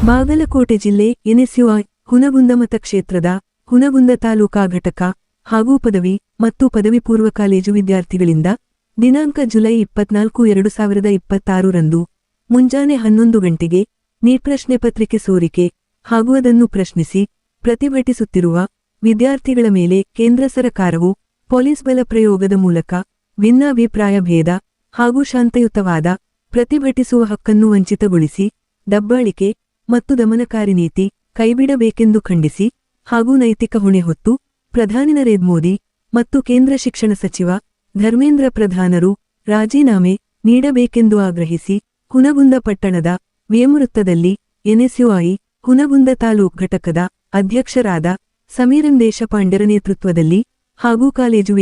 ಬಾಗಲಕೋಟೆ ಜಿಲ್ಲೆ ಎನ್ಎಸ್ಯುಐ ಹುನಗುಂದ ಮತಕ್ಷೇತ್ರದ ಹುನಗುಂದ ತಾಲೂಕಾ ಘಟಕ ಹಾಗೂ ಪದವಿ ಮತ್ತು ಪದವಿ ಪೂರ್ವ ಕಾಲೇಜು ವಿದ್ಯಾರ್ಥಿಗಳಿಂದ ದಿನಾಂಕ ಜುಲೈ 24, 2026 ರಂದು ಮುಂಜಾನೆ 11 ಗಂಟೆಗೆ ನೀಟ್ ಪ್ರಶ್ನೆ ಪತ್ರಿಕೆ ಸೋರಿಕೆ ಹಾಗೂ ಅದನ್ನು ಪ್ರಶ್ನಿಸಿ ಪ್ರತಿಭಟಿಸುತ್ತಿರುವ ವಿದ್ಯಾರ್ಥಿಗಳ ಮೇಲೆ ಕೇಂದ್ರ ಸರಕಾರವು ಪೊಲೀಸ್ ಬಲ ಪ್ರಯೋಗದ ಮೂಲಕ ಭಿನ್ನಾಭಿಪ್ರಾಯ ಭೇದ ಹಾಗೂ ಶಾಂತಯುತವಾದ ಪ್ರತಿಭಟಿಸುವ ಹಕ್ಕನ್ನು ವಂಚಿತಗೊಳಿಸಿ ದಬ್ಬಾಳಿಕೆ ಮತ್ತು ದಮನಕಾರಿ ನೀತಿ ಕೈಬಿಡಬೇಕೆಂದು ಖಂಡಿಸಿ ಹಾಗೂ ನೈತಿಕ ಹೊಣೆ ಹೊತ್ತು ಪ್ರಧಾನಿ ನರೇಂದ್ರ ಮೋದಿ ಮತ್ತು ಕೇಂದ್ರ ಶಿಕ್ಷಣ ಸಚಿವ ಧರ್ಮೇಂದ್ರ ಪ್ರಧಾನರು ರಾಜೀನಾಮೆ ನೀಡಬೇಕೆಂದು ಆಗ್ರಹಿಸಿ ಹುನಗುಂದ ಪಟ್ಟಣದ ವೇಮವೃತ್ತದಲ್ಲಿ ಎನ್ಎಸ್ಯುಐ ಹುನಗುಂದ ತಾಲೂಕ್ ಘಟಕದ ಅಧ್ಯಕ್ಷರಾದ ಸಮೀರಂ ದೇಶಪಾಂಡೆರ ನೇತೃತ್ವದಲ್ಲಿ ಹಾಗೂ ಕಾಲೇಜು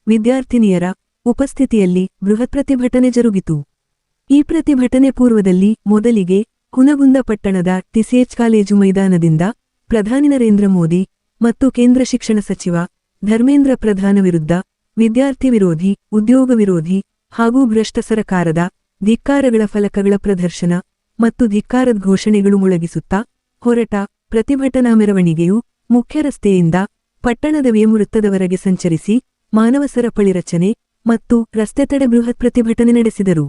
ವಿದ್ಯಾರ್ಥಿನಿಯರ ಉಪಸ್ಥಿತಿಯಲ್ಲಿ ಬೃಹತ್ ಪ್ರತಿಭಟನೆ ಜರುಗಿತು. ಈ ಪ್ರತಿಭಟನೆ ಪೂರ್ವದಲ್ಲಿ ಮೊದಲಿಗೆ ಹುನಗುಂದ ಪಟ್ಟಣದ ಟಿಸಿಎಚ್ ಕಾಲೇಜು ಮೈದಾನದಿಂದ ಪ್ರಧಾನಿ ನರೇಂದ್ರ ಮೋದಿ ಮತ್ತು ಕೇಂದ್ರ ಶಿಕ್ಷಣ ಸಚಿವ ಧರ್ಮೇಂದ್ರ ಪ್ರಧಾನ ವಿರುದ್ಧ ವಿದ್ಯಾರ್ಥಿ ವಿರೋಧಿ, ಉದ್ಯೋಗ ವಿರೋಧಿ ಹಾಗೂ ಭ್ರಷ್ಟ ಸರಕಾರದ ಧಿಕ್ಕಾರಗಳ ಫಲಕಗಳ ಪ್ರದರ್ಶನ ಮತ್ತು ಧಿಕ್ಕಾರದ ಘೋಷಣೆಗಳು ಮೊಳಗಿಸುತ್ತಾ ಹೊರಟ ಪ್ರತಿಭಟನಾ ಮೆರವಣಿಗೆಯು ಮುಖ್ಯ ರಸ್ತೆಯಿಂದ ಪಟ್ಟಣದ ವೇಮವೃತ್ತದವರೆಗೆ ಸಂಚರಿಸಿ ಮಾನವ ಸರಪಳಿ ರಚನೆ ಮತ್ತು ರಸ್ತೆ ತಡೆ ಬೃಹತ್ ಪ್ರತಿಭಟನೆ ನಡೆಸಿದರು.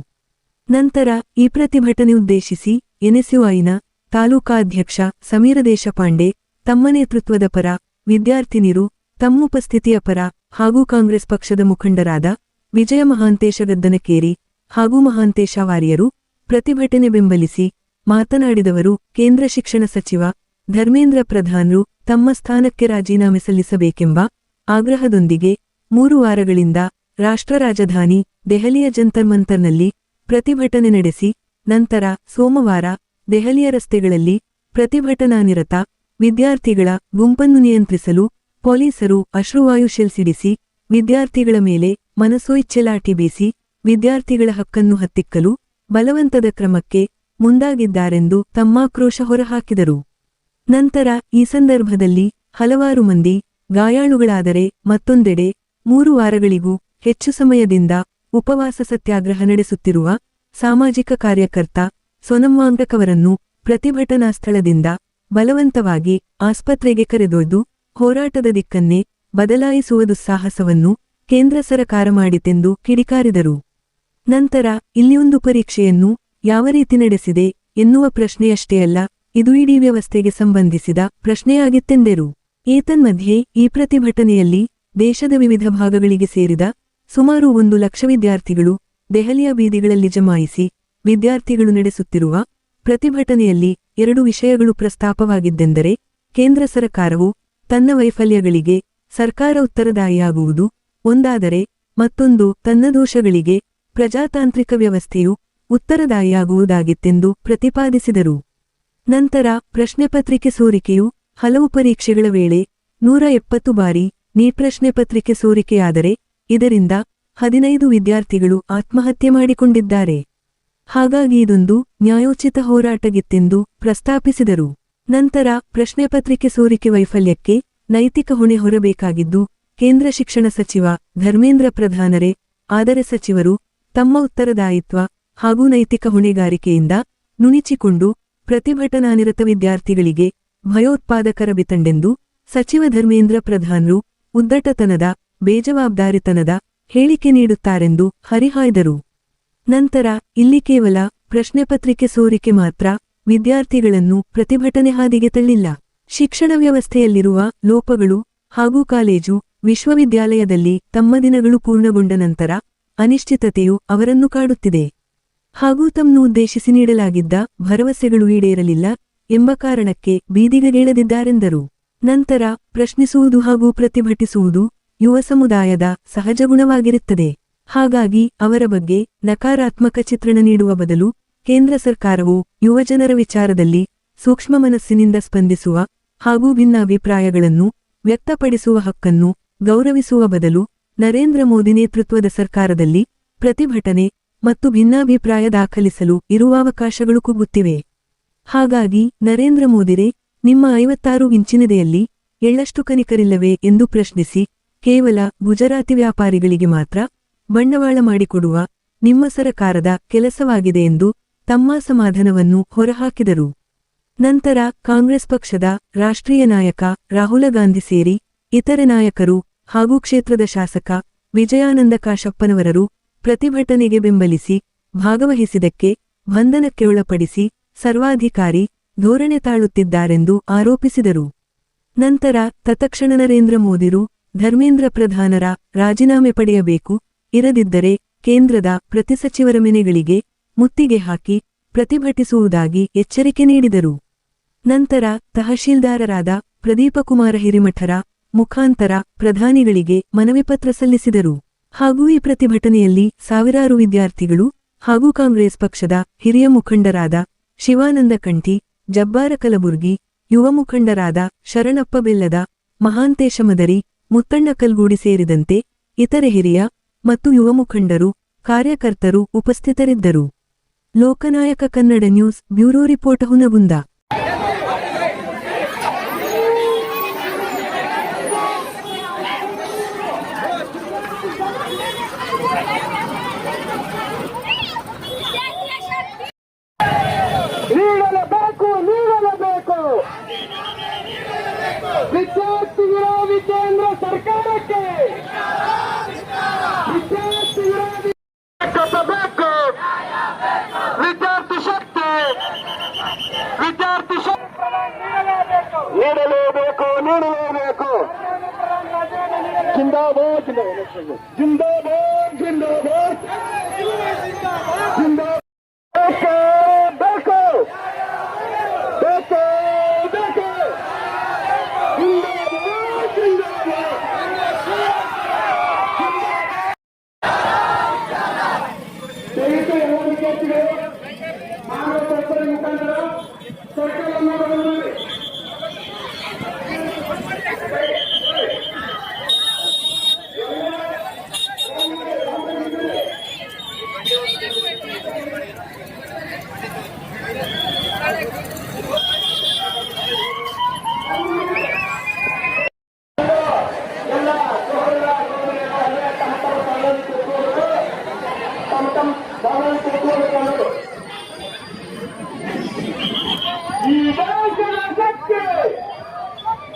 ನಂತರ ಈ ಪ್ರತಿಭಟನೆ ಉದ್ದೇಶಿಸಿ ಎನ್ಎಸ್ಯುಐನ ತಾಲೂಕಾಧ್ಯಕ್ಷ ಸಮೀರ ದೇಶಪಾಂಡೆ ತಮ್ಮ ನೇತೃತ್ವದ ಪರ ವಿದ್ಯಾರ್ಥಿನಿಯರು ತಮ್ಮುಪಸ್ಥಿತಿಯ ಪರ ಹಾಗೂ ಕಾಂಗ್ರೆಸ್ ಪಕ್ಷದ ಮುಖಂಡರಾದ ವಿಜಯ ಮಹಾಂತೇಶ ಗದ್ದನಕೇರಿ ಹಾಗೂ ಮಹಾಂತೇಶ ವಾರಿಯರು ಪ್ರತಿಭಟನೆ ಬೆಂಬಲಿಸಿ ಮಾತನಾಡಿದವರು, ಕೇಂದ್ರ ಶಿಕ್ಷಣ ಸಚಿವ ಧರ್ಮೇಂದ್ರ ಪ್ರಧಾನ್ರು ತಮ್ಮ ಸ್ಥಾನಕ್ಕೆ ರಾಜೀನಾಮೆ ಸಲ್ಲಿಸಬೇಕೆಂಬ ಆಗ್ರಹದೊಂದಿಗೆ 3 ವಾರಗಳಿಂದ ರಾಷ್ಟ್ರ ರಾಜಧಾನಿ ದೆಹಲಿಯ ಜಂತರ್ ಮಂತರ್ನಲ್ಲಿ ಪ್ರತಿಭಟನೆ ನಡೆಸಿ ನಂತರ ಸೋಮವಾರ ದೆಹಲಿಯ ರಸ್ತೆಗಳಲ್ಲಿ ಪ್ರತಿಭಟನಾನಿರತ ವಿದ್ಯಾರ್ಥಿಗಳ ಗುಂಪನ್ನು ನಿಯಂತ್ರಿಸಲು ಪೊಲೀಸರು ಅಶ್ರುವಾಯು ಶೆಲ್ ಸಿಡಿಸಿ ವಿದ್ಯಾರ್ಥಿಗಳ ಮೇಲೆ ಮನಸೋಇಚ್ಛೆ ಲಾಠಿ ಬೀಸಿ ವಿದ್ಯಾರ್ಥಿಗಳ ಹಕ್ಕನ್ನು ಹತ್ತಿಕ್ಕಲು ಬಲವಂತದ ಕ್ರಮಕ್ಕೆ ಮುಂದಾಗಿದ್ದಾರೆಂದು ತಮ್ಮ ಆಕ್ರೋಶ ಹೊರಹಾಕಿದರು. ನಂತರ ಈ ಸಂದರ್ಭದಲ್ಲಿ ಹಲವಾರು ಮಂದಿ ಗಾಯಾಳುಗಳಾದರೆ ಮತ್ತೊಂದೆಡೆ 3 ವಾರಗಳಿಗೂ ಹೆಚ್ಚು ಸಮಯದಿಂದ ಉಪವಾಸ ಸತ್ಯಾಗ್ರಹ ನಡೆಸುತ್ತಿರುವ ಸಾಮಾಜಿಕ ಕಾರ್ಯಕರ್ತ ಸೋನಂ ವಾಂಗ್ಡಕ್ ಅವರನ್ನು ಪ್ರತಿಭಟನಾ ಸ್ಥಳದಿಂದ ಬಲವಂತವಾಗಿ ಆಸ್ಪತ್ರೆಗೆ ಕರೆದೊಯ್ದು ಹೋರಾಟದ ದಿಕ್ಕನ್ನೇ ಬದಲಾಯಿಸುವ ದುಸ್ಸಾಹಸವನ್ನು ಕೇಂದ್ರ ಸರಕಾರ ಮಾಡಿತೆಂದು ಕಿಡಿಕಾರಿದರು. ನಂತರ ಇಲ್ಲಿಯೊಂದು ಪರೀಕ್ಷೆಯನ್ನು ಯಾವ ರೀತಿ ನಡೆಸಿದೆ ಎನ್ನುವ ಪ್ರಶ್ನೆಯಷ್ಟೇ ಅಲ್ಲ, ಇದು ಇಡೀ ವ್ಯವಸ್ಥೆಗೆ ಸಂಬಂಧಿಸಿದ ಪ್ರಶ್ನೆಯಾಗಿತ್ತೆಂದರು. ಏತನ್ಮಧ್ಯೆ ಈ ಪ್ರತಿಭಟನೆಯಲ್ಲಿ ದೇಶದ ವಿವಿಧ ಭಾಗಗಳಿಗೆ ಸೇರಿದ ಸುಮಾರು 1 ಲಕ್ಷ ವಿದ್ಯಾರ್ಥಿಗಳು ದೆಹಲಿಯ ಬೀದಿಗಳಲ್ಲಿ ಜಮಾಯಿಸಿ ವಿದ್ಯಾರ್ಥಿಗಳು ನಡೆಸುತ್ತಿರುವ ಪ್ರತಿಭಟನೆಯಲ್ಲಿ 2 ವಿಷಯಗಳು ಪ್ರಸ್ತಾಪವಾಗಿದ್ದೆಂದರೆ, ಕೇಂದ್ರ ಸರಕಾರವು ತನ್ನ ವೈಫಲ್ಯಗಳಿಗೆ ಸರ್ಕಾರ ಉತ್ತರದಾಯಿಯಾಗುವುದು ಒಂದಾದರೆ, ಮತ್ತೊಂದು ತನ್ನ ದೋಷಗಳಿಗೆ ಪ್ರಜಾತಾಂತ್ರಿಕ ವ್ಯವಸ್ಥೆಯು ಉತ್ತರದಾಯಿಯಾಗುವುದಾಗಿತ್ತೆಂದು ಪ್ರತಿಪಾದಿಸಿದರು. ನಂತರ ಪ್ರಶ್ನೆ ಪತ್ರಿಕೆ ಸೋರಿಕೆಯು ಹಲವು ಪರೀಕ್ಷೆಗಳ ವೇಳೆ 170 ಬಾರಿ ನೀಟ್ ಪ್ರಶ್ನೆ ಪತ್ರಿಕೆ ಸೋರಿಕೆಯಾದರೆ ಇದರಿಂದ 15 ವಿದ್ಯಾರ್ಥಿಗಳು ಆತ್ಮಹತ್ಯೆ ಮಾಡಿಕೊಂಡಿದ್ದಾರೆ. ಹಾಗಾಗಿ ಇದೊಂದು ನ್ಯಾಯೋಚಿತ ಹೋರಾಟಗಿತ್ತೆಂದು ಪ್ರಸ್ತಾಪಿಸಿದರು. ನಂತರ ಪ್ರಶ್ನೆ ಪತ್ರಿಕೆ ಸೋರಿಕೆ ವೈಫಲ್ಯಕ್ಕೆ ನೈತಿಕ ಹೊಣೆ ಹೊರಬೇಕಾಗಿದ್ದು ಕೇಂದ್ರ ಶಿಕ್ಷಣ ಸಚಿವ ಧರ್ಮೇಂದ್ರ ಪ್ರಧಾನರೇ, ಆದರೆ ಸಚಿವರು ತಮ್ಮ ಉತ್ತರದಾಯಿತ್ವ ಹಾಗೂ ನೈತಿಕ ಹೊಣೆಗಾರಿಕೆಯಿಂದ ನುಣಿಚಿಕೊಂಡು ಪ್ರತಿಭಟನಾನಿರತ ವಿದ್ಯಾರ್ಥಿಗಳಿಗೆ ಭಯೋತ್ಪಾದಕರ ಬಿತಂಡೆಂದು ಸಚಿವ ಧರ್ಮೇಂದ್ರ ಪ್ರಧಾನ್ರು ಉದ್ದಟತನದ, ಬೇಜವಾಬ್ದಾರಿತನದ ಹೇಳಿಕೆ ನೀಡುತ್ತಾರೆಂದು ಹರಿಹಾಯ್ದರು. ನಂತರ ಇಲ್ಲಿ ಕೇವಲ ಪ್ರಶ್ನೆ ಪತ್ರಿಕೆ ಸೋರಿಕೆ ಮಾತ್ರ ವಿದ್ಯಾರ್ಥಿಗಳನ್ನು ಪ್ರತಿಭಟನೆ ಹಾದಿಗೆ ತಳ್ಳಿಲ್ಲ. ಶಿಕ್ಷಣ ವ್ಯವಸ್ಥೆಯಲ್ಲಿರುವ ಲೋಪಗಳು ಹಾಗೂ ಕಾಲೇಜು, ವಿಶ್ವವಿದ್ಯಾಲಯದಲ್ಲಿ ತಮ್ಮ ದಿನಗಳು ಪೂರ್ಣಗೊಂಡ ನಂತರ ಅನಿಶ್ಚಿತತೆಯು ಅವರನ್ನು ಕಾಡುತ್ತಿದೆ ಹಾಗೂ ತಮ್ಮನ್ನು ಉದ್ದೇಶಿಸಿ ನೀಡಲಾಗಿದ್ದ ಭರವಸೆಗಳು ಈಡೇರಲಿಲ್ಲ ಎಂಬ ಕಾರಣಕ್ಕೆ ಬೀದಿಗೆಗಿಳಿದಿದ್ದಾರೆಂದರು. ನಂತರ ಪ್ರಶ್ನಿಸುವುದು ಹಾಗೂ ಪ್ರತಿಭಟಿಸುವುದು ಯುವ ಸಮುದಾಯದ ಸಹಜ ಗುಣವಾಗಿರುತ್ತದೆ. ಹಾಗಾಗಿ ಅವರ ಬಗ್ಗೆ ನಕಾರಾತ್ಮಕ ಚಿತ್ರಣ ನೀಡುವ ಬದಲು ಕೇಂದ್ರ ಸರ್ಕಾರವು ಯುವಜನರ ವಿಚಾರದಲ್ಲಿ ಸೂಕ್ಷ್ಮ ಮನಸ್ಸಿನಿಂದ ಸ್ಪಂದಿಸುವ ಹಾಗೂ ಭಿನ್ನಾಭಿಪ್ರಾಯಗಳನ್ನು ವ್ಯಕ್ತಪಡಿಸುವ ಹಕ್ಕನ್ನು ಗೌರವಿಸುವ ಬದಲು ನರೇಂದ್ರ ಮೋದಿ ನೇತೃತ್ವದ ಸರ್ಕಾರದಲ್ಲಿ ಪ್ರತಿಭಟನೆ ಮತ್ತು ಭಿನ್ನಾಭಿಪ್ರಾಯ ದಾಖಲಿಸಲು ಇರುವ ಅವಕಾಶಗಳು ಕುಗ್ಗುತ್ತಿವೆ. ಹಾಗಾಗಿ ನರೇಂದ್ರ ಮೋದಿರೇ, ನಿಮ್ಮ 56 ಇಂಚಿನದೆಯಲ್ಲಿ ಎಳ್ಳಷ್ಟು ಕನಿಕರಿಲ್ಲವೇ ಎಂದು ಪ್ರಶ್ನಿಸಿ ಕೇವಲ ಗುಜರಾತಿ ವ್ಯಾಪಾರಿಗಳಿಗೆ ಮಾತ್ರ ಬಂಡವಾಳ ಮಾಡಿಕೊಡುವ ನಿಮ್ಮ ಸರಕಾರದ ಕೆಲಸವಾಗಿದೆ ಎಂದು ತಮ್ಮ ಅಸಮಾಧಾನವನ್ನು ಹೊರಹಾಕಿದರು. ನಂತರ ಕಾಂಗ್ರೆಸ್ ಪಕ್ಷದ ರಾಷ್ಟ್ರೀಯ ನಾಯಕ ರಾಹುಲ ಗಾಂಧಿ ಸೇರಿ ಇತರೆ ನಾಯಕರು ಹಾಗೂ ಕ್ಷೇತ್ರದ ಶಾಸಕ ವಿಜಯಾನಂದ ಕಾಶಪ್ಪನವರರು ಪ್ರತಿಭಟನೆಗೆ ಬೆಂಬಲಿಸಿ ಭಾಗವಹಿಸಿದ್ದಕ್ಕೆ ಬಂಧನಕ್ಕೆ ಒಳಪಡಿಸಿ ಸರ್ವಾಧಿಕಾರಿ ಧೋರಣೆ ತಾಳುತ್ತಿದ್ದಾರೆಂದು ಆರೋಪಿಸಿದರು. ನಂತರ ತತ್ಕ್ಷಣ ನರೇಂದ್ರ ಮೋದಿರು ಧರ್ಮೇಂದ್ರ ಪ್ರಧಾನರ ರಾಜೀನಾಮೆ ಪಡೆಯಬೇಕು, ಇರದಿದ್ದರೆ ಕೇಂದ್ರದ ಪ್ರತಿ ಸಚಿವರ ಮನೆಗಳಿಗೆ ಮುತ್ತಿಗೆ ಹಾಕಿ ಪ್ರತಿಭಟಿಸುವುದಾಗಿ ಎಚ್ಚರಿಕೆ ನೀಡಿದರು. ನಂತರ ತಹಶೀಲ್ದಾರರಾದ ಪ್ರದೀಪಕುಮಾರ ಹಿರಿಮಠರ ಮುಖಾಂತರ ಪ್ರಧಾನಿಗಳಿಗೆ ಮನವಿ ಪತ್ರ ಸಲ್ಲಿಸಿದರು. ಹಾಗೂ ಈ ಪ್ರತಿಭಟನೆಯಲ್ಲಿ ಸಾವಿರಾರು ವಿದ್ಯಾರ್ಥಿಗಳು ಹಾಗೂ ಕಾಂಗ್ರೆಸ್ ಪಕ್ಷದ ಹಿರಿಯ ಮುಖಂಡರಾದ ಶಿವಾನಂದ ಕಂಠಿ, ಜಬ್ಬಾರ ಕಲಬುರ್ಗಿ, ಯುವ ಮುಖಂಡರಾದ ಶರಣಪ್ಪ ಬೆಲ್ಲದ, ಮಹಾಂತೇಶ ಮದರಿ, ಮುತ್ತಣ್ಣ ಕಲ್ಗೂಡಿ ಸೇರಿದಂತೆ ಇತರೆ ಹಿರಿಯ ಮತ್ತು ಯುವ ಮುಖಂಡರು, ಕಾರ್ಯಕರ್ತರು ಉಪಸ್ಥಿತರಿದ್ದರು. Loknayak Kannada news bureau report Hungund. ವಿದ್ಯಾರ್ಥಿ ವಿರೋಧಿ ಕೇಂದ್ರ ಸರ್ಕಾರಕ್ಕೆ ವಿದ್ಯಾರ್ಥಿ ವಿರೋಧಿ ಕಟ್ಟಬೇಕು. ವಿದ್ಯಾರ್ಥಿ ಶಕ್ತಿ ನೀಡಲೇಬೇಕು. ಜಿಂದಾಬಾದ್ ಜಿಂದಾಬಾದ್ ಜಿಂದಾಬಾದ್ ಜಿಂದಾಬಾದ್ ಬೇಕು ಬೇಕು ಬೇಕು ದಯವಿಟ್ಟು ಎಲ್ಲ ವಿದ್ಯಾರ್ಥಿಗಳು ಮಾನವ ಸರ್ಕಾರ ಮುಖಾಂತರ ಸರ್ಕಾರವನ್ನು ಬದಲಾವಣೆ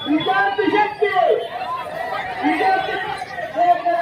ವಿದ್ಯಾರ್ಥಿ ಶಕ್ತಿ ವಿದ್ಯಾರ್ಥಿ ದಯವಿಟ್ಟು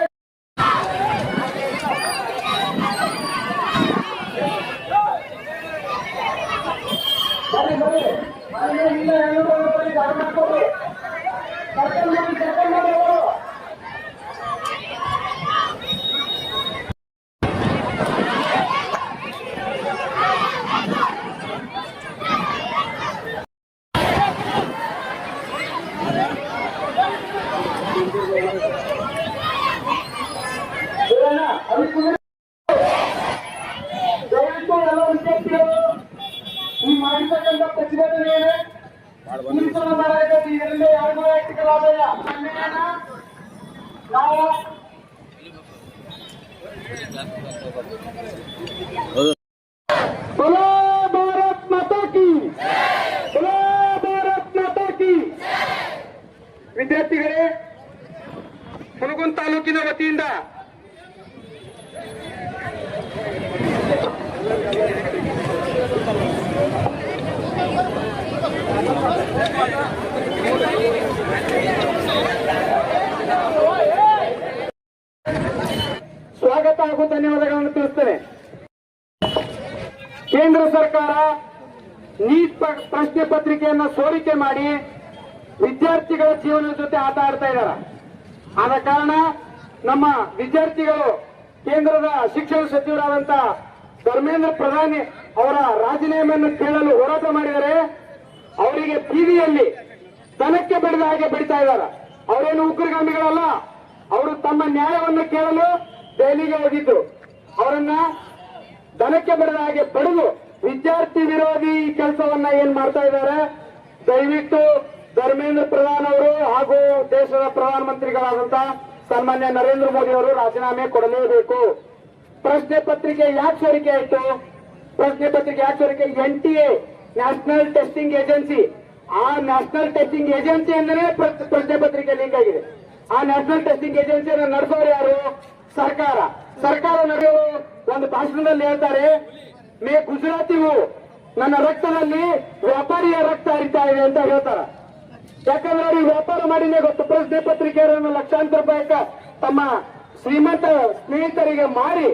ಎಲ್ಲ ವಿದ್ಯಾರ್ಥಿಗಳು ಈ ಮಾಡಿರ್ತಕ್ಕಂಥ ಪ್ರತಿಭಟನೆ ಮಾಡಬೇಕು. ಇದರಿಂದ ಯಾರಿಗೂ ವೈಯಕ್ತಿಕ ಲಾಭ ಇಲ್ಲ. ನಾವು बोलो भारत माता की, बोलो भारत माता की. ವಿದ್ಯಾರ್ಥಿಗಳೇ, ಹುನಗುಂದ ತಾಲೂಕಿನ ವತಿಯಿಂದ ಸ್ವಾಗತ ಹಾಗೂ ಧನ್ಯವಾದಗಳನ್ನು ತಿಳಿಸ್ತೇನೆ. ಕೇಂದ್ರ ಸರ್ಕಾರ ನೀಟ್ ಪ್ರಶ್ನೆ ಪತ್ರಿಕೆಯನ್ನು ಸೋರಿಕೆ ಮಾಡಿ ವಿದ್ಯಾರ್ಥಿಗಳ ಜೀವನದ ಜೊತೆ ಆಟ ಆಡ್ತಾ ಇದ್ದಾರೆ. ಆದ ಕಾರಣ ನಮ್ಮ ವಿದ್ಯಾರ್ಥಿಗಳು ಕೇಂದ್ರದ ಶಿಕ್ಷಣ ಸಚಿವರಾದಂತ ಧರ್ಮೇಂದ್ರ ಪ್ರಧಾನಿ ಅವರ ರಾಜೀನಾಮೆಯನ್ನು ಕೇಳಲು ಹೋರಾಟ ಮಾಡಿದರೆ ಅವರಿಗೆ ಬೀದಿಯಲ್ಲಿ ದನಕ್ಕೆ ಬಡಿದ ಹಾಗೆ ಬಡಿತಾ ಇದ್ದಾರೆ. ಅವರೇನು ಉಗ್ರಗಾಮಿಗಳಲ್ಲ, ಅವರು ತಮ್ಮ ನ್ಯಾಯವನ್ನು ಕೇಳಲು ದೆಹಲಿಗೆ ಹೋಗಿದ್ರು. ಅವರನ್ನ ದನಕ್ಕೆ ಬಡಿದ ಹಾಗೆ ಬಡಿದು ವಿದ್ಯಾರ್ಥಿ ವಿರೋಧಿ ಕೆಲಸವನ್ನ ಏನ್ ಮಾಡ್ತಾ ಇದ್ದಾರೆ. ದಯವಿಟ್ಟು ಧರ್ಮೇಂದ್ರ ಪ್ರಧಾನ್ ಅವರು ಹಾಗೂ ದೇಶದ ಪ್ರಧಾನಮಂತ್ರಿಗಳಾದಂತ ಸನ್ಮಾನ್ಯ ನರೇಂದ್ರ ಮೋದಿ ಅವರು ರಾಜೀನಾಮೆ ಕೊಡಲೇಬೇಕು. ಪ್ರಶ್ನೆ ಪತ್ರಿಕೆ ಯಾಕೆ ಸೋರಿಕೆ ಆಯಿತು? ಪ್ರಶ್ನೆ ಪತ್ರಿಕೆ ಯಾಕೆ ಸೋರಿಕೆ? NTA ನ್ಯಾಷನಲ್ ಟೆಸ್ಟಿಂಗ್ ಏಜೆನ್ಸಿ, ಆ ನ್ಯಾಷನಲ್ ಟೆಸ್ಟಿಂಗ್ ಏಜೆನ್ಸಿಯಿಂದಲೇ ಪ್ರಶ್ನೆ ಪತ್ರಿಕೆ ಲೀಕ್ ಆಗಿದೆ. ಆ ನ್ಯಾಷನಲ್ ಟೆಸ್ಟಿಂಗ್ ಏಜೆನ್ಸಿಯನ್ನು ನಡೆಸೋರು ಯಾರು? ಸರ್ಕಾರ. ಸರ್ಕಾರ ನಡೆಯೋರು ಒಂದು ಭಾಷಣದಲ್ಲಿ ಹೇಳ್ತಾರೆ, ಮೇ ಗುಜರಾತಿ ಹೂ ನನ್ನ ರಕ್ತದಲ್ಲಿ ವ್ಯಾಪಾರಿಯ ರಕ್ತ ಹರಿತಾ ಇದೆ ಅಂತ ಹೇಳ್ತಾರ. ಯಾಕಂದ್ರೆ ಅವ್ರಿಗೆ ವ್ಯಾಪಾರ ಮಾಡಿನೇ ಗೊತ್ತು. ಪ್ರಶ್ನೆ ಪತ್ರಿಕೆಯನ್ನು ಲಕ್ಷಾಂತರ ರೂಪಾಯಿಕ ತಮ್ಮ ಶ್ರೀಮಂತ ಸ್ನೇಹಿತರಿಗೆ ಮಾರಿ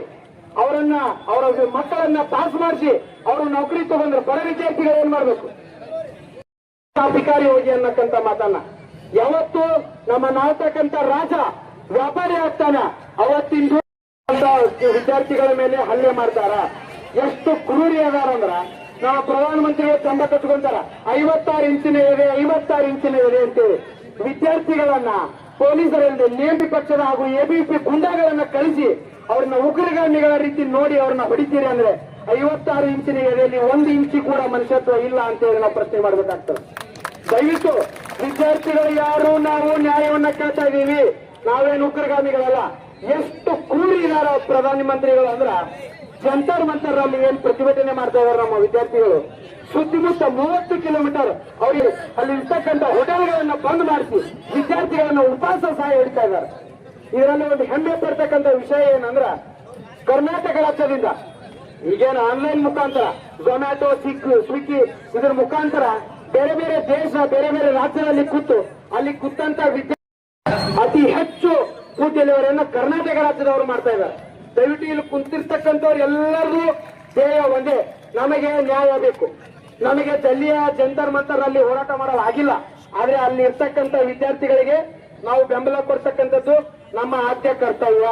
ಅವರ ಮಕ್ಕಳನ್ನ ಪಾಸ್ ಮಾಡಿಸಿ ಅವರು ನೌಕರಿ ತಗೊಂಡ್ರೆ ಬಡ ವಿದ್ಯಾರ್ಥಿಗಳು ಏನ್ ಮಾಡ್ಬೇಕು? ಅಧಿಕಾರಿ ಹೋಗಿ ಅನ್ನಕ್ಕಂತ ಮಾತನ್ನ ಯಾವತ್ತು ನಮ್ಮ ನಾಳ್ತಕ್ಕಂತ ರಾಜ ವ್ಯಾಪಾರಿ ಆಗ್ತಾನ ಅವತ್ತಿಂದು ವಿದ್ಯಾರ್ಥಿಗಳ ಮೇಲೆ ಹಲ್ಲೆ ಮಾಡ್ತಾರ. ಎಷ್ಟು ಕ್ರೂರಿ ಅದಾರಂದ್ರ ನಾವು ಪ್ರಧಾನಮಂತ್ರಿಗಳು ತಂಡ ಕಟ್ಕೊಂತಾರ 56 ಇಂಚಿನ ಇದೆ 56 ಇಂಚಿನ ಇದೆ ಅಂತೇಳಿ ವಿದ್ಯಾರ್ಥಿಗಳನ್ನ ಪೊಲೀಸರಿಂದ ನೇಮಿ ಪಕ್ಷದ ಹಾಗೂ ಎಬಿಪಿ ಗುಂಡಾಗಳನ್ನ ಕಳಿಸಿ ಅವ್ರನ್ನ ಉಗ್ರಗಾಮಿಗಳ ರೀತಿ ನೋಡಿ ಅವ್ರನ್ನ ಹೊಡಿತೀರಿ ಅಂದ್ರೆ 56 ಇಂಚಿನ ಎದೆಯಲ್ಲಿ 1 ಇಂಚಿ ಕೂಡ ಮನುಷ್ಯತ್ವ ಇಲ್ಲ ಅಂತೇಳಿ ನಾವು ಪ್ರಶ್ನೆ ಮಾಡ್ಬೇಕಾಗ್ತದೆ. ದಯವಿಟ್ಟು ವಿದ್ಯಾರ್ಥಿಗಳು ಯಾರು ನಾವು ನ್ಯಾಯವನ್ನ ಕೇಳ್ತಾ ಇದ್ದೀವಿ. ನಾವೇನು ಉಗ್ರಗಾಮಿಗಳಲ್ಲ. ಎಷ್ಟು ಕ್ರೂರಿ ಇದಾರ ಪ್ರಧಾನಮಂತ್ರಿಗಳು ಅಂದ್ರ ಜಂತರ್ ಮಂತರ್ ಅಲ್ಲಿ ಏನ್ ಪ್ರತಿಭಟನೆ ಮಾಡ್ತಾ ಇದಾರೆ ನಮ್ಮ ವಿದ್ಯಾರ್ಥಿಗಳು. ಸುತ್ತಮುತ್ತ 30 ಕಿಲೋಮೀಟರ್ ಅವ್ರಿಗೆ ಅಲ್ಲಿ ಇರ್ತಕ್ಕಂಥ ಹೋಟೆಲ್ಗಳನ್ನ ಬಂದ್ ಮಾಡಿಸಿ ವಿದ್ಯಾರ್ಥಿಗಳನ್ನ ಉಪವಾಸ ಸಹಾಯ ಹಿಡಿತಾ ಇದ್ದಾರೆ. ಇದರಲ್ಲಿ ಒಂದು ಹೆಮ್ಮೆ ಪಡ್ತಕ್ಕಂಥ ವಿಷಯ ಏನಂದ್ರ ಕರ್ನಾಟಕ ರಾಜ್ಯದಿಂದ ಈಗೇನು ಆನ್ಲೈನ್ ಮುಖಾಂತರ ಝೊಮ್ಯಾಟೊ ಸ್ವಿಗ್ಗಿ ಇದರ ಮುಖಾಂತರ ಬೇರೆ ಬೇರೆ ದೇಶ ಬೇರೆ ಬೇರೆ ರಾಜ್ಯದಲ್ಲಿ ಅಲ್ಲಿ ಕೂತಂತ ಅತಿ ಹೆಚ್ಚು ಫುಡ್ ಡೆಲಿವರಿಯನ್ನು ಕರ್ನಾಟಕ ರಾಜ್ಯದವರು ಮಾಡ್ತಾ ಇದ್ದಾರೆ. ದಯವಿಟ್ಟು ಇಲ್ಲಿ ಕುಂತಿರ್ತಕ್ಕಂಥವ್ರು ಎಲ್ಲರೂ ಧ್ಯೇಯ ಒಂದೇ, ನಮಗೆ ನ್ಯಾಯ ಬೇಕು. ನಮಗೆ ದಲ್ಲಿಯ ಜಂತರ್ ಮಂತರ್ ಅಲ್ಲಿ ಹೋರಾಟ ಮಾಡಲು ಆಗಿಲ್ಲ, ಆದ್ರೆ ಅಲ್ಲಿ ಇರ್ತಕ್ಕಂಥ ವಿದ್ಯಾರ್ಥಿಗಳಿಗೆ ನಾವು ಬೆಂಬಲ ಕೊಡ್ತಕ್ಕಂಥದ್ದು ನಮ್ಮ ಆದ್ಯ ಕರ್ತವ್ಯ.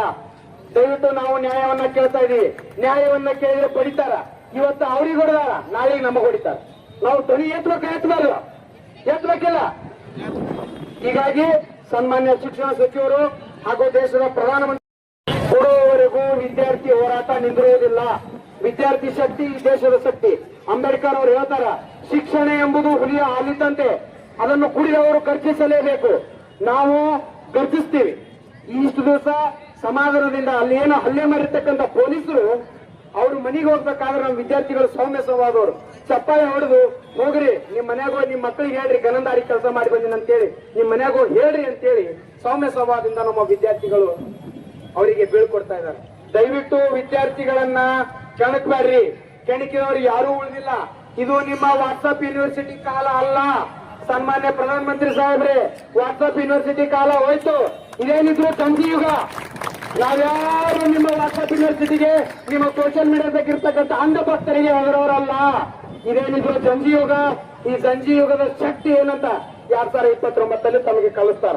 ದಯವಿಟ್ಟು ನಾವು ನ್ಯಾಯವನ್ನ ಕೇಳ್ತಾ ಇದೀವಿ. ನ್ಯಾಯವನ್ನ ಕೇಳಿದ್ರೆ ಬಡಿತಾರ. ಇವತ್ತು ಅವ್ರಿಗೆ ಹೊಡೆದಾರ, ನಾಳೆಗೆ ನಮಗೆ ಹೊಡಿತಾರ. ನಾವು ಧ್ವನಿ ಎತ್ತಬೇಕಿಲ್ಲ. ಹೀಗಾಗಿ ಸನ್ಮಾನ್ಯ ಶಿಕ್ಷಣ ಸಚಿವರು ಹಾಗೂ ದೇಶದ ಪ್ರಧಾನಮಂತ್ರಿ ಕೊಡುವವರೆಗೂ ವಿದ್ಯಾರ್ಥಿ ಹೋರಾಟ ನಿಂದಿರುವುದಿಲ್ಲ. ವಿದ್ಯಾರ್ಥಿ ಶಕ್ತಿ ಈ ದೇಶದ ಶಕ್ತಿ. ಅಂಬೇಡ್ಕರ್ ಅವರು ಹೇಳ್ತಾರ, ಶಿಕ್ಷಣ ಎಂಬುದು ಹುಲಿಯ ಹಾಲಿದ್ದಂತೆ, ಅದನ್ನು ಕುಡಿದವರು ಗರ್ಜಿಸಲೇಬೇಕು. ನಾವು ಗರ್ಜಿಸ್ತೀವಿ. ಇಷ್ಟು ದಿವಸ ಸಮಾಧಾನದಿಂದ ಅಲ್ಲಿ ಏನು ಹಲ್ಲೆ ಮಾಡಿರ್ತಕ್ಕಂಥ ಪೊಲೀಸರು ಅವರು ಮನೆಗೆ ಹೋಗ್ಬೇಕಾದ್ರೆ ನಮ್ಮ ವಿದ್ಯಾರ್ಥಿಗಳು ಸೌಮ್ಯ ಸ್ವಭಾವದವರು ಚಪ್ಪಾಳೆ ಹೊಡೆದು ಹೋಗ್ರಿ ನಿಮ್ ಮನ್ಯಾಗ ಹೋಗಿ ನಿಮ್ ಮಕ್ಕಳಿಗೆ ಹೇಳ್ರಿ ಗನಂದಾರಿ ಕೆಲಸ ಮಾಡಿ ಬಂದಿನ ಅಂತೇಳಿ ನಿಮ್ ಮನ್ಯಾಗ ಹೋಗಿ ಹೇಳ್ರಿ ಅಂತೇಳಿ ಸೌಮ್ಯ ಸ್ವಭಾವದಿಂದ ನಮ್ಮ ವಿದ್ಯಾರ್ಥಿಗಳು ಅವರಿಗೆ ಬೀಳ್ಕೊಡ್ತಾ ಇದ್ದಾರೆ. ದಯವಿಟ್ಟು ವಿದ್ಯಾರ್ಥಿಗಳನ್ನ ಕೆಣಕ್ಬೇಡ್ರಿ. ಕೆಣಕಿದವರು ಯಾರೂ ಉಳಿದಿಲ್ಲ. ಇದು ನಿಮ್ಮ ವಾಟ್ಸಪ್ ಯೂನಿವರ್ಸಿಟಿ ಕಾಲ ಅಲ್ಲ. ಸನ್ಮಾನ್ಯ ಪ್ರಧಾನಮಂತ್ರಿ ಸಾಹೇಬ್ರೆ, ವಾಟ್ಸಪ್ ಯೂನಿವರ್ಸಿಟಿ ಕಾಲ ಹೋಯ್ತು. ಇದೇನಿದ್ರು ಸಂಜೀಯುಗ. ನಾವ್ಯಾರು ನಿಮ್ಮ ವಾಟ್ಸಪ್ ಯೂನಿವರ್ಸಿಟಿಗೆ ನಿಮ್ಮ ಸೋಷಿಯಲ್ ಮೀಡಿಯಾದಾಗ ಇರ್ತಕ್ಕಂಥ ಅಂಧ ಭಕ್ತರಿಗೆ ಹೆದರೋರಲ್ಲ. ಇದೇನಿದ್ರು ಸಂಜೀಯುಗ. ಈ ಸಂಜೀಯುಗದ ಶಕ್ತಿ ಏನಂತ 2029 ತಮಗೆ ಕಲಿಸ್ತಾರ.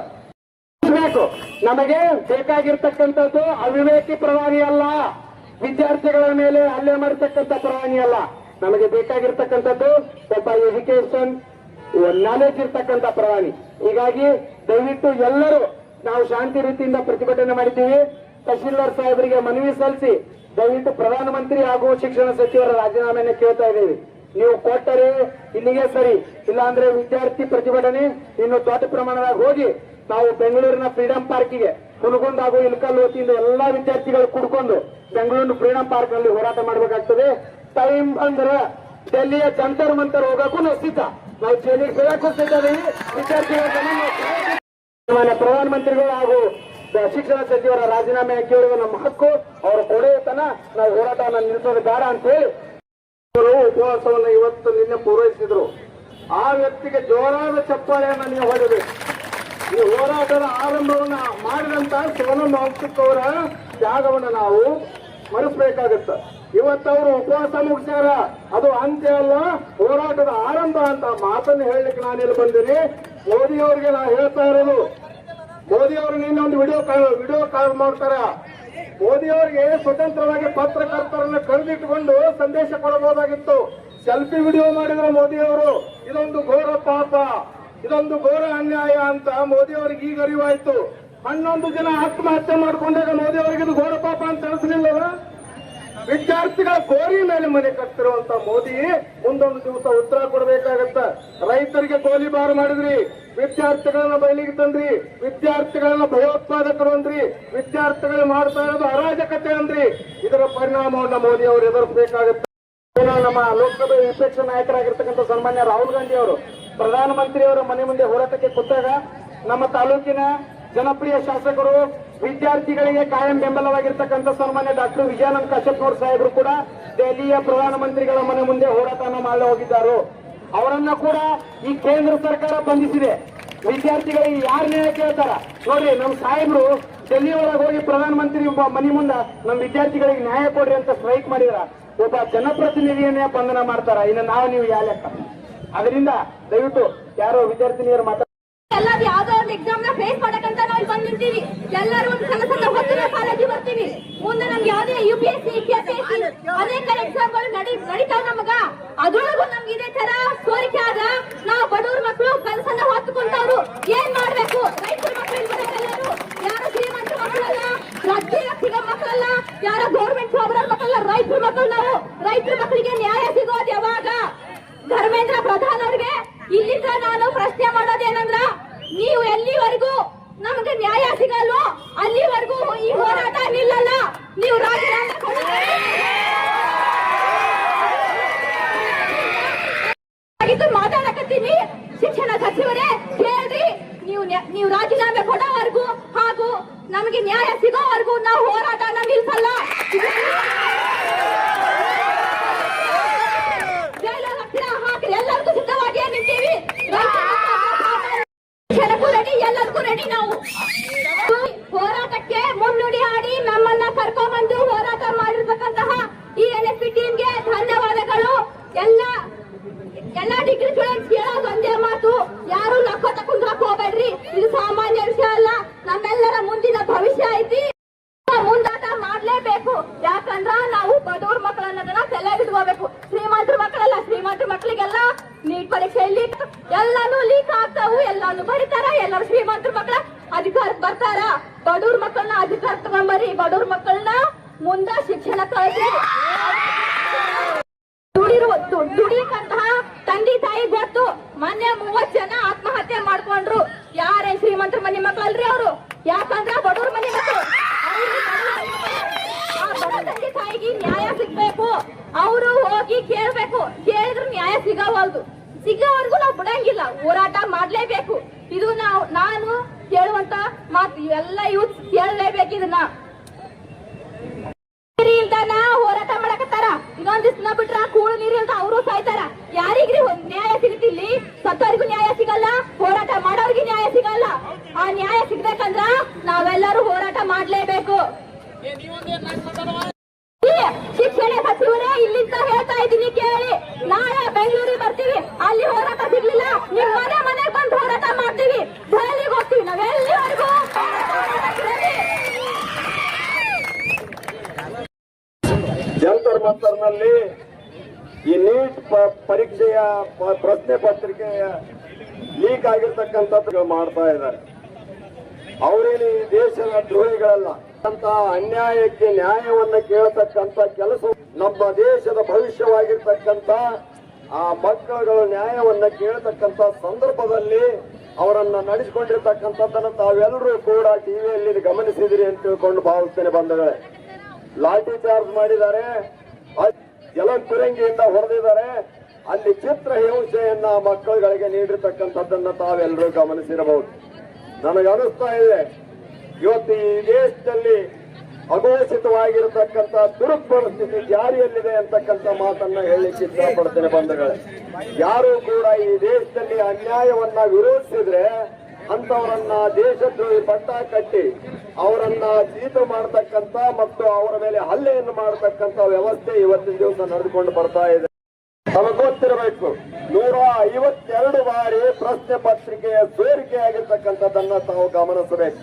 ನಮಗೆ ಬೇಕಾಗಿರ್ತಕ್ಕಂಥದ್ದು ಅವಿವೇಕಿ ಪ್ರಧಾನಿ ಅಲ್ಲ, ವಿದ್ಯಾರ್ಥಿಗಳ ಮೇಲೆ ಹಲ್ಲೆ ಮಾಡತಕ್ಕಂಥ ಪ್ರಧಾನಿ ಅಲ್ಲ. ನಮಗೆ ಬೇಕಾಗಿರ್ತಕ್ಕಂಥದ್ದು ಒಬ್ಬ ಎಜುಕೇಶನ್ ನಾಲೆಜ್ ಇರ್ತಕ್ಕಂಥ ಪ್ರಧಾನಿ. ಹೀಗಾಗಿ ದಯವಿಟ್ಟು ಎಲ್ಲರೂ ನಾವು ಶಾಂತಿ ರೀತಿಯಿಂದ ಪ್ರತಿಭಟನೆ ಮಾಡಿದ್ದೀವಿ. ತಹಶೀಲ್ದಾರ್ ಸಾಹೇಬರಿಗೆ ಮನವಿ ಸಲ್ಲಿಸಿ ದಯವಿಟ್ಟು ಪ್ರಧಾನಮಂತ್ರಿ ಹಾಗೂ ಶಿಕ್ಷಣ ಸಚಿವರ ರಾಜೀನಾಮೆಯನ್ನು ಕೇಳ್ತಾ ಇದ್ದೀವಿ. ನೀವು ಕೊಟ್ಟರೆ ಇಲ್ಲಿಗೆ ಸರಿ, ಇಲ್ಲಾಂದ್ರೆ ವಿದ್ಯಾರ್ಥಿ ಪ್ರತಿಭಟನೆ ಇನ್ನು ದೊಡ್ಡ ಪ್ರಮಾಣದಾಗ ಹೋಗಿ ನಾವು ಬೆಂಗಳೂರಿನ ಫ್ರೀಡಂ ಪಾರ್ಕಿಗೆ ಹುನಗುಂದ ಹಾಗೂ ಇಲ್ಕಲ್ ವತಿಯಿಂದ ಎಲ್ಲಾ ವಿದ್ಯಾರ್ಥಿಗಳು ಕುಡ್ಕೊಂಡು ಬೆಂಗಳೂರು ಫ್ರೀಡಂ ಪಾರ್ಕ್ ನಲ್ಲಿ ಹೋರಾಟ ಮಾಡಬೇಕಾಗ್ತದೆ. ಟೈಮ್ ಅಂದ್ರೆ ಡೆಲ್ಲಿಯ ಜಂತರ್ ಮಂತರ್ ಹೋಗಕ್ಕೂ ನಾವು ಸಿದ್ಧ. ನಾವು ಜೈಲಿಗೆ ಬೀಳಕ್ಕೂ ಸಿದ್ಧ ಇದೀವಿ. ವಿದ್ಯಾರ್ಥಿಗಳ ಪ್ರಧಾನಮಂತ್ರಿಗಳು ಹಾಗೂ ಶಿಕ್ಷಣ ಸಚಿವರ ರಾಜೀನಾಮೆ ಕೇಳುವ ನಮ್ಮ ಹಕ್ಕು. ಅವರು ಕೊಡೆಯತನ ನಾವು ಹೋರಾಟವನ್ನು ನಿಲ್ಲಿಸೋದು ಬೇಡ ಅಂತ ಹೇಳಿ ಉಪವಾಸವನ್ನು ಇವತ್ತು ನಿನ್ನೆ ಪೂರೈಸಿದ್ರು. ಆ ವ್ಯಕ್ತಿಗೆ ಜೋರಾದ ಚಪ್ಪಾಳೆಯನ್ನು ನೀವು ಹೊಡಬೇಕು. ಈ ಹೋರಾಟದ ಆರಂಭವನ್ನ ಮಾಡಿದಂತ ಸೋನಂ ವಾಂಗ್ಚುಕ್ ಅವರ ತ್ಯಾಗವನ್ನು ನಾವು ಮರೆಸಬೇಕಾಗತ್ತ. ಇವತ್ತವರು ಉಪವಾಸ ಮುಗಿಸ್ಯಾರ, ಅದು ಅಂತ್ಯ ಅಲ್ಲ, ಹೋರಾಟದ ಆರಂಭ ಅಂತ ಮಾತನ್ನು ಹೇಳಲಿಕ್ಕೆ ನಾನಿಲ್ಲಿ ಬಂದಿನಿ. ಮೋದಿ ಅವರಿಗೆ ನಾ ಹೇಳ್ತಾ ಇರೋದು, ಮೋದಿ ಅವರು ನಿನ್ನೆ ಒಂದು ವಿಡಿಯೋ ಕಾಲ್ ಮಾಡ್ತಾರ. ಮೋದಿ ಅವರಿಗೆ ಸ್ವತಂತ್ರವಾಗಿ ಪತ್ರಕರ್ತರನ್ನ ಕರೆದಿಟ್ಟುಕೊಂಡು ಸಂದೇಶ ಕೊಡಬಹುದಾಗಿತ್ತು. ಸೆಲ್ಫಿ ವಿಡಿಯೋ ಮಾಡಿದ್ರು ಮೋದಿ ಅವರು. ಇದೊಂದು ಘೋರ ಪಾಪ, ಇದೊಂದು ಘೋರ ಅನ್ಯಾಯ ಅಂತ ಮೋದಿ ಅವರಿಗೆ ಈಗ ಅರಿವಾಯ್ತು. 11 ಜನ ಆತ್ಮಹತ್ಯೆ ಮಾಡಿಕೊಂಡಾಗ ಮೋದಿ ಅವರಿಗೆ ಇದು ಘೋರ ಪಾಪ ಅಂತ ಅನಿಸಲಿಲ್ಲವ? ವಿದ್ಯಾರ್ಥಿಗಳ ಗೋರಿ ಮೇಲೆ ಮನೆ ಕಟ್ತಿರುವಂತ ಮೋದಿ ಮುಂದೊಂದು ದಿವಸ ಉತ್ತರ ಕೊಡಬೇಕಾಗತ್ತ. ರೈತರಿಗೆ ಗೋಲಿಬಾರ್ ಮಾಡಿದ್ರಿ, ವಿದ್ಯಾರ್ಥಿಗಳನ್ನ ಬಯಲಿಗೆ ತಂದ್ರಿ, ವಿದ್ಯಾರ್ಥಿಗಳನ್ನ ಭಯೋತ್ಪಾದಕರು ಅಂದ್ರಿ, ವಿದ್ಯಾರ್ಥಿಗಳು ಮಾಡ್ತಾ ಇರೋದು ಅರಾಜಕತೆ ಅಂದ್ರಿ. ಇದರ ಪರಿಣಾಮವನ್ನ ಮೋದಿ ಅವರು ಎದುರಿಸಬೇಕಾಗುತ್ತೆ. ನಮ್ಮ ಲೋಕಸಭೆ ವಿಪಕ್ಷ ನಾಯಕರಾಗಿರ್ತಕ್ಕಂಥ ಸನ್ಮಾನ್ಯ ರಾಹುಲ್ ಗಾಂಧಿ ಅವರು ಪ್ರಧಾನಮಂತ್ರಿಯವರ ಮನೆ ಮುಂದೆ ಹೋರಾಟಕ್ಕೆ ಕೂತಾಗ ನಮ್ಮ ತಾಲೂಕಿನ ಜನಪ್ರಿಯ ಶಾಸಕರು, ವಿದ್ಯಾರ್ಥಿಗಳಿಗೆ ಕಾಯಂ ಬೆಂಬಲವಾಗಿರ್ತಕ್ಕಂಥ ಸನ್ಮಾನ್ಯ ಡಾಕ್ಟರ್ ವಿಜಯಾನಂದ ಕಾಶಪ್ಪನವರು ಸಾಹೇಬರು ಕೂಡ ದೆಹಲಿಯ ಪ್ರಧಾನಮಂತ್ರಿಗಳ ಮನೆ ಮುಂದೆ ಹೋರಾಟವನ್ನು ಮಾಡಿ ಹೋಗಿದ್ದಾರೆ. ಅವರನ್ನ ಕೂಡ ಈ ಕೇಂದ್ರ ಸರ್ಕಾರ ಬಂಧಿಸಿದೆ. ವಿದ್ಯಾರ್ಥಿಗಳಿಗೆ ಯಾರು ನ್ಯಾಯ ಕೇಳ್ತಾರ ನೋಡ್ರಿ, ನಮ್ಮ ಸಾಹೇಬರು ಡೆಲ್ಲಿ ಒಳಗೆ ಹೋಗಿ ಪ್ರಧಾನಮಂತ್ರಿ ಮನೆ ಮುಂದೆ ನಮ್ಮ ವಿದ್ಯಾರ್ಥಿಗಳಿಗೆ ನ್ಯಾಯ ಕೊಡ್ರಿ ಅಂತ ಸ್ಟ್ರೈಕ್ ಮಾಡಿದ್ರ ಒಬ್ಬ ಜನಪ್ರತಿನಿಧಿಯನ್ನೇ ಬಂಧನ ಮಾಡ್ತಾರ. ಇನ್ನು ನಾವು ನೀವು ಯಾವ ಲೆಕ್ಕ? ಅದರಿಂದ ದಯವಿಟ್ಟು ಯಾರೋ ವಿದ್ಯಾರ್ಥಿನಿಯರು ಎಲ್ಲರೂ ಯಾವ್ದೋ ಒಂದು ಎಕ್ಸಾಮ್ ನ ಫೇಸ್ ಮಾಡಕ್ಕಂತ ನಾವು ಬಂದ್ ನಿಂತೀವಿ. ಎಲ್ಲರೂ ಒಂದು ಸಣ್ಣ ಸಣ್ಣ ಹೊತ್ತಿನ ಕಾಲೇಜ್ ಬರ್ತೀವಿ. ಮುಂದೆ ನಮ್ಗೆ ಯಾವ್ದೇ UPSC KPSC ಅನೇಕ ಎಕ್ಸಾಮ್ಗಳು ನಡೀತಾವ ನಮಗ. ಅದ್ರೊಳಗೂ ನಮ್ಗೆ ಇದೇ ತರ ಸೋರಿಕೆ ಆದ ನಾವು ಬಡವ್ರ ಮಕ್ಕಳು ಕನಸನ್ನ ಹೊತ್ತುಕೊಂಡವ್ರು ಏನ್ ಮಾಡ್ಬೇಕು? ರೈತರ ಮಕ್ಕಳು ಯಾರು ಶ್ರೀಮಂತ ಮಕ್ಕಳಲ್ಲ, ರಾಜ್ಯ ಮಕ್ಕಳಲ್ಲ, ಯಾರ ಗೌರ್ಮೆಂಟ್ ಜಾಬ್ರ ಮಕ್ಕಳಲ್ಲ, ರೈತರ ಮಕ್ಕಳು. ನಾವು ರೈತರ ಮಕ್ಕಳಿಗೆ ನ್ಯಾಯ ಸಿಗೋದು ಯಾವಾಗ? ಧರ್ಮೇಂದ್ರ ಪ್ರಧಾನ್ ಅವ್ರಿಗೆ ಇಲ್ಲಿಂದ ನಾನು ಪ್ರಶ್ನೆ ಮಾಡೋದೇನಂದ್ರ, ನೀವು ಎಲ್ಲಿವರೆಗೂ ನಮಗೆ ನ್ಯಾಯ ಸಿಗಲ್ವೋ ಅಲ್ಲಿವರೆಗೂ ಈ ಹೋರಾಟ ನಿಲ್ಲಲ್ಲ. ನೀವು ರಾಜೀನಾಮೆ ಮಾತಾಡಕತ್ತೀನಿ. ಶಿಕ್ಷಣ ಸಚಿವರೇ ಕೇಳ್ರಿ, ನೀವು ರಾಜೀನಾಮೆ ಕೊಡೋವರೆಗೂ ಹಾಗೂ ನಮಗೆ ನ್ಯಾಯ ಸಿಗೋವರೆಗೂ ನಾವು ಹೋರಾಟನ ನಿಲ್ಸಲ್ಲ. ಎಲ್ಲರಿಗೂ ಸಿದ್ಧವಾಗಿ ನಿಂತೀವಿ. ರೆಡಿ, ಎಲ್ಲರಿಗೂ ರೆಡಿ. ನಾವು ಹೋರಾಟಕ್ಕೆ ಮುನ್ನುಡಿ ಹಾಡಿ ನಮ್ಮನ್ನ ಕರ್ಕೊಂಡ್ಬಂದು ಹೋರಾಟ ಮಾಡಿರ್ತಕ್ಕಂತಹ ಈ NSP ಟೀಮ್ಗೆ ಧನ್ಯವಾದಗಳು. ಎಲ್ಲ ಡಿಗ್ರಿ ಸ್ಟೂಡೆಂಟ್ಸ್ ಹೇಳೋದು ಒಂದೇ ಮಾತು, ಯಾರು ನಕ್ಕೋ ತಕೊಂಡ್ರಕ್ ಹೋಗ್ಬೇಡ್ರಿ. ಇದು ಸಾಮಾನ್ಯ ವಿಷಯ ಅಲ್ಲ, ನಮ್ಮೆಲ್ಲರ ಮುಂದಿನ ಭವಿಷ್ಯ ಐತಿ. ಮುಂದಾಟ ಮಾಡ್ಲೇಬೇಕು. ಯಾಕಂದ್ರ ನಾವು ಬಡವ್ರ ಮಕ್ಕಳು ಅನ್ನೋದನ್ನ ತಲೆ ಬಿಟ್ಕೋಬೇಕು. ಶ್ರೀಮಂತರ ಮಕ್ಕಳಲ್ಲ, ಶ್ರೀಮಂತರ ಮಕ್ಕಳಿಗೆಲ್ಲ ನೀಟ್ ಪರೀಕ್ಷೆಯಲ್ಲಿ ಎಲ್ಲಾನು ಲೀಕ್ ಆಗ್ತಾವು, ಎಲ್ಲಾನು ಬರೀತಾರ. ಎಲ್ಲರೂ ಶ್ರೀಮಂತರ ಮಕ್ಕಳ ಅಧಿಕಾರಕ್ಕೆ ಬರ್ತಾರ. ಬಡವ್ರ ಮಕ್ಕಳನ್ನ ಅಧಿಕಾರ ತಗೊಂಬರಿ. ಬಡವ್ರ ಮಕ್ಕಳನ್ನ ಮುಂದ ಶಿಕ್ಷಣ ಕಳಿಸಿ. ದುಡಿಯಕ್ಕಂತಹ ತಂದೆ ತಾಯಿ ಗೊತ್ತು. ಮೊನ್ನೆ 30 ಜನ ಆತ್ಮಹತ್ಯೆ ಮಾಡ್ಕೊಂಡ್ರು. ಯಾರೇ ಶ್ರೀಮಂತರ ಮನೆ ಮಕ್ಕಳಲ್ರಿ ಅವರು, ಯಾಕಂದ್ರ ಬಡವ್ರ ಮನೆ ಮಕ್ಕಳು. ತಂದೆ ತಾಯಿಗೆ ನ್ಯಾಯ ಸಿಗ್ಬೇಕು. ಅವರು ಹೋಗಿ ಕೇಳ್ಬೇಕು. ಕೇಳಿದ್ರು ನ್ಯಾಯ ಸಿಗವಲ್ದು. ಸಿಗೋವರೆಗೂ ನಾವು ಬಿಡಂಗಿಲ್ಲ, ಹೋರಾಟ ಮಾಡ್ಲೇಬೇಕು. ಇದು ನಾನು ಕೇಳುವಂತ ಮಾತು. ಎಲ್ಲ ಯೂತ್ ಕೇಳಲೇಬೇಕು. ಇದನ್ನ ಇಲ್ದಾನ ಹೋರಾಟ ಮಾಡಕತ್ತಾರ. ಇನ್ನೊಂದ್ ದಿವ್ಸ ಬಿಟ್ರ ಕೂಳು ನೀರಿಲ್ದ ಅವರು ಸಾಯ್ತಾರ. ಯಾರಿಗ್ರಿ ನ್ಯಾಯ ಸಿಗುತ್ತಿಲ್ಲಿ? ಸತ್ತವರಿಗೂ ನ್ಯಾಯ ಸಿಗಲ್ಲ, ಹೋರಾಟ ಮಾಡೋರ್ಗೆ ನ್ಯಾಯ ಸಿಗಲ್ಲ. ಆ ನ್ಯಾಯ ಸಿಗ್ಬೇಕಂದ್ರ ನಾವೆಲ್ಲರೂ ಹೋರಾಟ ಮಾಡ್ಲೇಬೇಕು. ಶಿಕ್ಷಣ ಸಚಿವರೇ, ಇಲ್ಲಿಂದ ಹೇಳ್ತಾ ಇದ್ದೀನಿ ಕೇಳಿ. ನಾಳೆ ಬೆಂಗಳೂರಿಗೆ ಬರ್ತೀವಿ. ಅಲ್ಲಿ ಹೋರಾಟ ಸಿಗ್ಲಿಲ್ಲ, ನಿಮ್ ಮನೆಗೆ ಬಂದು ಹೋರಾಟ ಮಾಡ್ತೀವಿ. ದೆಹಲಿಗೆ ಹೋಗ್ತೀವಿ. ನಾವೆಲ್ಲಿವರೆಗೂ ಜಂತರ್ ಮಂತರ್ನಲ್ಲಿ ಈ ನೀಟ್ ಪರೀಕ್ಷೆಯ ಪ್ರಶ್ನೆ ಪತ್ರಿಕೆ ಲೀಕ್ ಆಗಿರ್ತಕ್ಕಂಥದ್ದು ಮಾಡ್ತಾ ಇದ್ದಾರೆ. ಅವರೇನು ಈ ದೇಶದ ದ್ರೋಹಿಗಳಲ್ಲ. ಅಂತ ಅನ್ಯಾಯಕ್ಕೆ ನ್ಯಾಯವನ್ನ ಕೇಳತಕ್ಕಂತ ಕೆಲಸ ನಮ್ಮ ದೇಶದ ಭವಿಷ್ಯವಾಗಿರ್ತಕ್ಕಂಥ ಆ ಮಕ್ಕಳುಗಳ ನ್ಯಾಯವನ್ನ ಕೇಳತಕ್ಕಂತ ಸಂದರ್ಭದಲ್ಲಿ ಅವರನ್ನ ನಡೆಸಿಕೊಂಡಿರ್ತಕ್ಕಂಥದ್ದನ್ನ ತಾವೆಲ್ಲರೂ ಕೂಡ ಟಿವಿಯಲ್ಲಿ ಗಮನಿಸಿದಿರಿ ಅಂತ ತಿಳ್ಕೊಂಡು ಭಾವಿಸ್ತೇನೆ. ಬಂಧುಗಳೇ, ಲಾಠಿ ಚಾರ್ಜ್ ಮಾಡಿದ್ದಾರೆ, ಜಲಪಿರಂಗಿಯಿಂದ ಹೊಡೆದಿದ್ದಾರೆ. ಅಲ್ಲಿ ಚಿತ್ರ ಹಿಂಸೆಯನ್ನ ಮಕ್ಕಳುಗಳಿಗೆ ನೀಡಿರ್ತಕ್ಕಂಥದ್ದನ್ನ ತಾವೆಲ್ಲರೂ ಗಮನಿಸಿರಬಹುದು. ನನಗನಿಸ್ತಾ ಇದೆ, ಇವತ್ತು ಈ ದೇಶದಲ್ಲಿ ಅಘೋಷಿತವಾಗಿರತಕ್ಕಂಥ ದುರುಪರಿಸ್ಥಿತಿ ಜಾರಿಯಲ್ಲಿದೆ ಅಂತಕ್ಕಂಥ ಮಾತನ್ನ ಹೇಳಲಿಕ್ಕೆ ಇಷ್ಟಪಡ್ತೇನೆ. ಬಂಧುಗಳೇ, ಯಾರು ಕೂಡ ಈ ದೇಶದಲ್ಲಿ ಅನ್ಯಾಯವನ್ನ ವಿರೋಧಿಸಿದ್ರೆ ಅಂತವರನ್ನ ದೇಶದ್ರೋಹಿ ಪಟ್ಟ ಕಟ್ಟಿ ಅವರನ್ನ ಜೀತು ಮಾಡತಕ್ಕಂತ ಮತ್ತು ಅವರ ಮೇಲೆ ಹಲ್ಲೆಯನ್ನು ಮಾಡತಕ್ಕಂತ ವ್ಯವಸ್ಥೆ ಇವತ್ತಿನ ದಿವಸ ನಡೆದುಕೊಂಡು ಬರ್ತಾ ಇದೆ. ನಮಗೆ ಗೊತ್ತಿರಬೇಕು, 152 ಬಾರಿ ಪ್ರಶ್ನೆ ಪತ್ರಿಕೆಯ ಸೋರಿಕೆಯಾಗಿರ್ತಕ್ಕಂಥದ್ದನ್ನ ತಾವು ಗಮನಿಸಬೇಕು.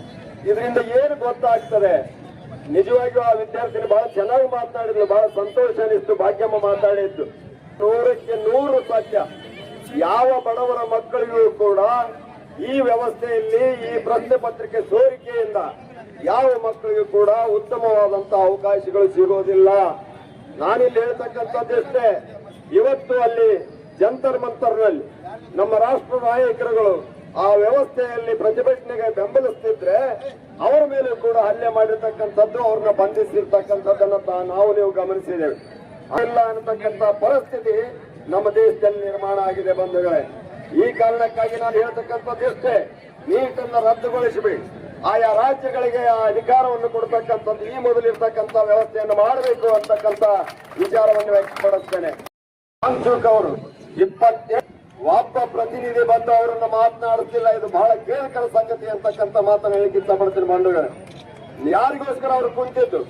ಇದರಿಂದ ಏನು ಗೊತ್ತಾಗ್ತದೆ? ನಿಜವಾಗಿಯೂ ಆ ವಿದ್ಯಾರ್ಥಿನಿ ಬಹಳ ಚೆನ್ನಾಗಿ ಮಾತನಾಡಿದ್ಲು, ಬಹಳ ಸಂತೋಷ ಅನಿಸ್ತು. ಭಾಗ್ಯಮ್ಮ ಮಾತಾಡಿದ್ದು 100ಕ್ಕೆ 100 ಸತ್ಯ. ಯಾವ ಬಡವರ ಮಕ್ಕಳಿಗೂ ಕೂಡ ಈ ವ್ಯವಸ್ಥೆಯಲ್ಲಿ ಈ ಪ್ರಶ್ನೆ ಪತ್ರಿಕೆ ಸೋರಿಕೆಯಿಂದ ಯಾವ ಮಕ್ಕಳಿಗೂ ಕೂಡ ಉತ್ತಮವಾದಂತಹ ಅವಕಾಶಗಳು ಸಿಗೋದಿಲ್ಲ. ನಾನಿಲ್ಲಿ ಹೇಳ್ತಕ್ಕಂಥದ್ದಷ್ಟೇ, ಇವತ್ತು ಅಲ್ಲಿ ಜಂತರ್ ಮಂತರ್ನಲ್ಲಿ ನಮ್ಮ ರಾಷ್ಟ್ರ ನಾಯಕರುಗಳು ಆ ವ್ಯವಸ್ಥೆಯಲ್ಲಿ ಪ್ರತಿಭಟನೆಗೆ ಬೆಂಬಲಿಸ್ತಿದ್ರೆ ಅವರ ಮೇಲೆ ಕೂಡ ಹಲ್ಲೆ ಮಾಡಿರ್ತಕ್ಕಂಥದ್ದು, ಅವ್ರನ್ನ ಬಂಧಿಸಿರ್ತಕ್ಕಂಥದ್ದನ್ನ ನಾವು ನೀವು ಗಮನಿಸಿದ್ದೇವೆ. ಇಲ್ಲ ಅನ್ನತಕ್ಕಂಥ ಪರಿಸ್ಥಿತಿ ನಮ್ಮ ದೇಶದಲ್ಲಿ ನಿರ್ಮಾಣ ಆಗಿದೆ. ಬಂಧುಗಳೇ, ಈ ಕಾರಣಕ್ಕಾಗಿ ನಾನು ಹೇಳ್ತಕ್ಕಂಥದ್ದು ಇಷ್ಟೇ, ನೀಟನ್ನು ರದ್ದುಗೊಳಿಸಬೇಡಿ. ಆಯಾ ರಾಜ್ಯಗಳಿಗೆ ಆ ಅಧಿಕಾರವನ್ನು ಕೊಡ್ತಕ್ಕಂಥದ್ದು ಈ ಮೊದಲಿರ್ತಕ್ಕಂಥ ವ್ಯವಸ್ಥೆಯನ್ನು ಮಾಡಬೇಕು ಅಂತಕ್ಕಂಥ ವಿಚಾರವನ್ನು ವ್ಯಕ್ತಪಡಿಸ್ತೇನೆ. ವಾಂಗ್ಚುಕ್ ಅವರು 28 ಒಬ್ಬ ಪ್ರತಿನಿಧಿ ಬಂದು ಅವರನ್ನ ಮಾತನಾಡುತ್ತಿಲ್ಲ. ಇದು ಬಹಳ ಖೇದಕರ ಸಂಗತಿ ಅಂತಕ್ಕಂಥ ಮಾತನ್ನು ಹೇಳಿಕ್ಕೆ ಇಷ್ಟಪಡ್ತೀನಿ. ಬಂಧುಗಳೇ, ಯಾರಿಗೋಸ್ಕರ ಅವರು ಕುಂತಿದ್ದು?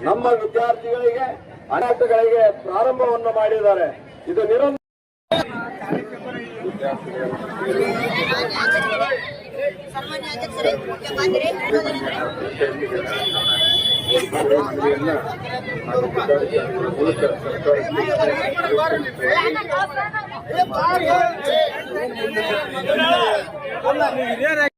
ನಮ್ಮ ವಿದ್ಯಾರ್ಥಿಗಳಿಗೆ ಅನಾಥಗಳಿಗೆ ಪ್ರಾರಂಭವನ್ನು ಮಾಡಿದ್ದಾರೆ. ಇದು ನಿರಂತರ